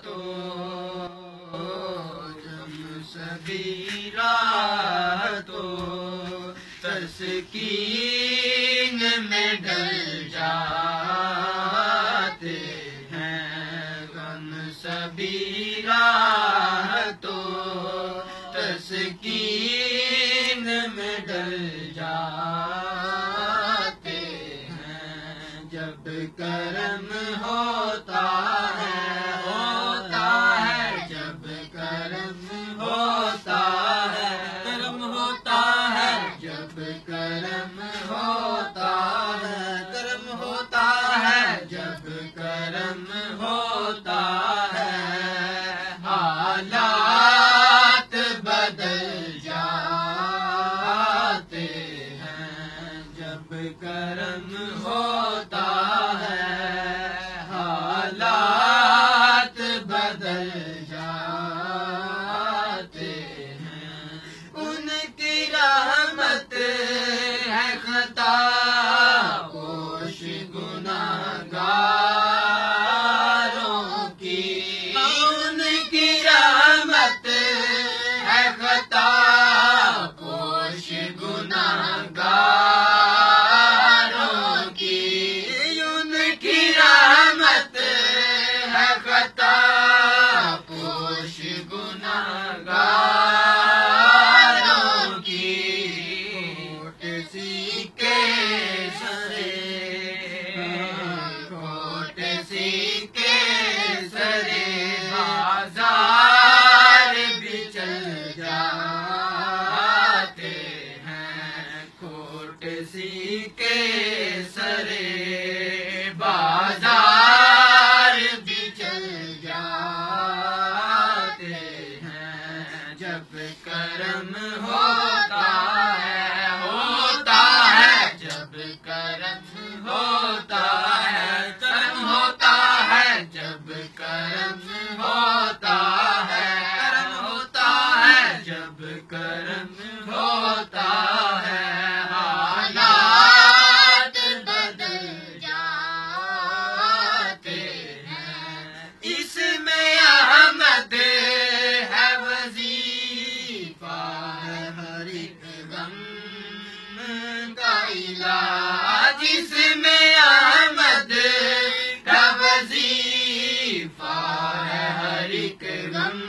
تو جم سبھی راہ تو تسکین میں ڈل جاتے ہیں، غم سبھی راہ تو تسکین میں ڈل جاتے ہیں، جب کرم ہوتا ہے جب کرم ہوتا ہے کرم ہوتا ہے جب کرم ہوتا ہے کرم ہوتا ہے جب کرم ہوتا ہے، حالات بدل جاتے ہیں، جب کرم ہوتا ہے حالات بدل جاتے ہیں، ان کی رحمت ہے خطا پوش گناہگاروں کی، ان کی رحمت ہے خطا پوش گناہگاروں کی، ان کی رحمت ہے خطا پوش گناہگاروں کی، کوٹ سی کے سرے کوٹ سی کے سرے بازار بھی چل جاتے ہیں، کوٹ سی کے سرے بازار بھی چل جاتے ہیں، جب کرم ہوتا ہے جب کرم ہوتا ہے کرم ہوتا ہے جب کرم ہوتا ہے کرم ہوتا ہے جب کرم ہوتا ہے، حالات بدل جاتے ہیں، اس میں احمد ہے وظیفہ ہے ہر ایک غم کا علاج، اس میں احمد کا وظیفہ ہے ہر ایک غم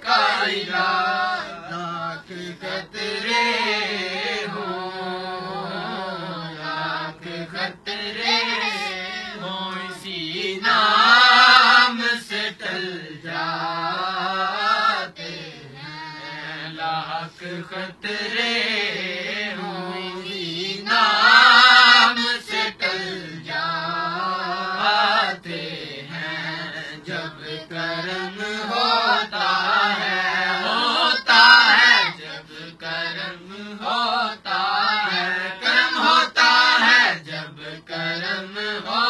کا علاج، لاکھ خطرے لاکھ خطرے ہوں اسی نام سے ٹل جاتے ہیں، لاکھ خطرے ہوں اسی نام سے ٹل جاتے ہیں، جب کرم ہوتا ہے جب کرم ہوتا ہے کرم ہوتا ہے جب کرم ہوتا